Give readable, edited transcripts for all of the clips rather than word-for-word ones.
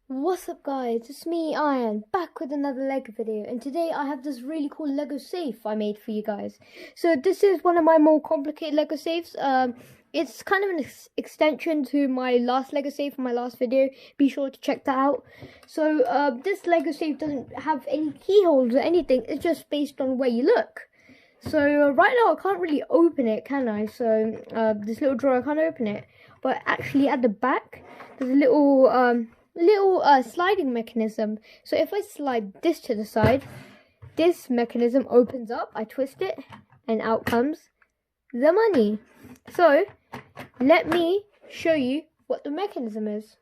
What's up guys, it's me Iron, back with another Lego video, and today I have this really cool Lego safe I made for you guys. So this is one of my more complicated Lego safes. It's kind of an extension to my last Lego safe from my last video. Be sure to check that out. So this Lego safe doesn't have any keyholes or anything, it's just based on where you look. So right now I can't really open it, can I? So this little drawer, I can't open it, but actually at the back there's a little sliding mechanism. So if I slide this to the side, this mechanism opens up, I twist it, and out comes the money. So let me show you what the mechanism is.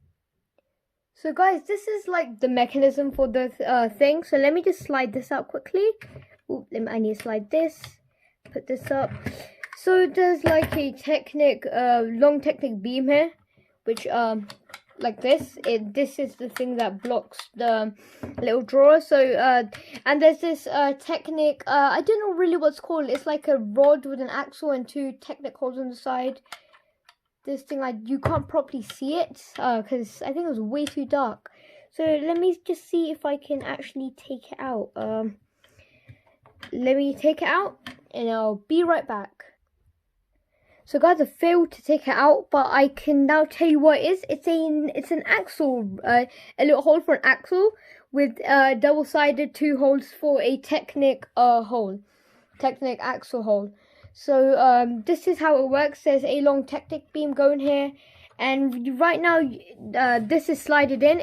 So guys, this is like the mechanism for the thing. So let me just slide this out quickly. Ooh, I need to slide this, put this up. So there's like a long Technic beam here, which like this. This is the thing that blocks the little drawer. So and there's this Technic, I don't know really what's called. It's like a rod with an axle and two Technic holes on the side. This thing, you can't properly see it because I think it was way too dark. So let me just see if I can actually take it out. Let me take it out and I'll be right back. So guys, I failed to take it out, but I can now tell you what it is. It's an axle, a little hole for an axle with double-sided two holes for a Technic Technic axle hole. So this is how it works. There's a long Technic beam going here, and right now this is slided in.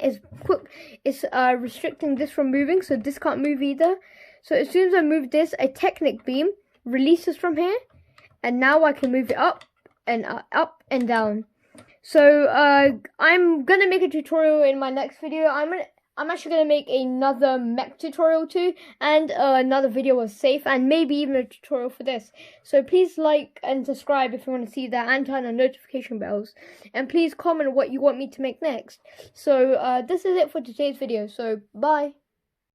It's restricting this from moving, so this can't move either. So as soon as I move this, a Technic beam releases from here, and now I can move it up and down. So I'm gonna make a tutorial in my next video. I'm actually gonna make another mech tutorial too, and another video of safe, and maybe even a tutorial for this. So please like and subscribe if you want to see that, and turn on notification bells. And please comment what you want me to make next. So this is it for today's video. So bye.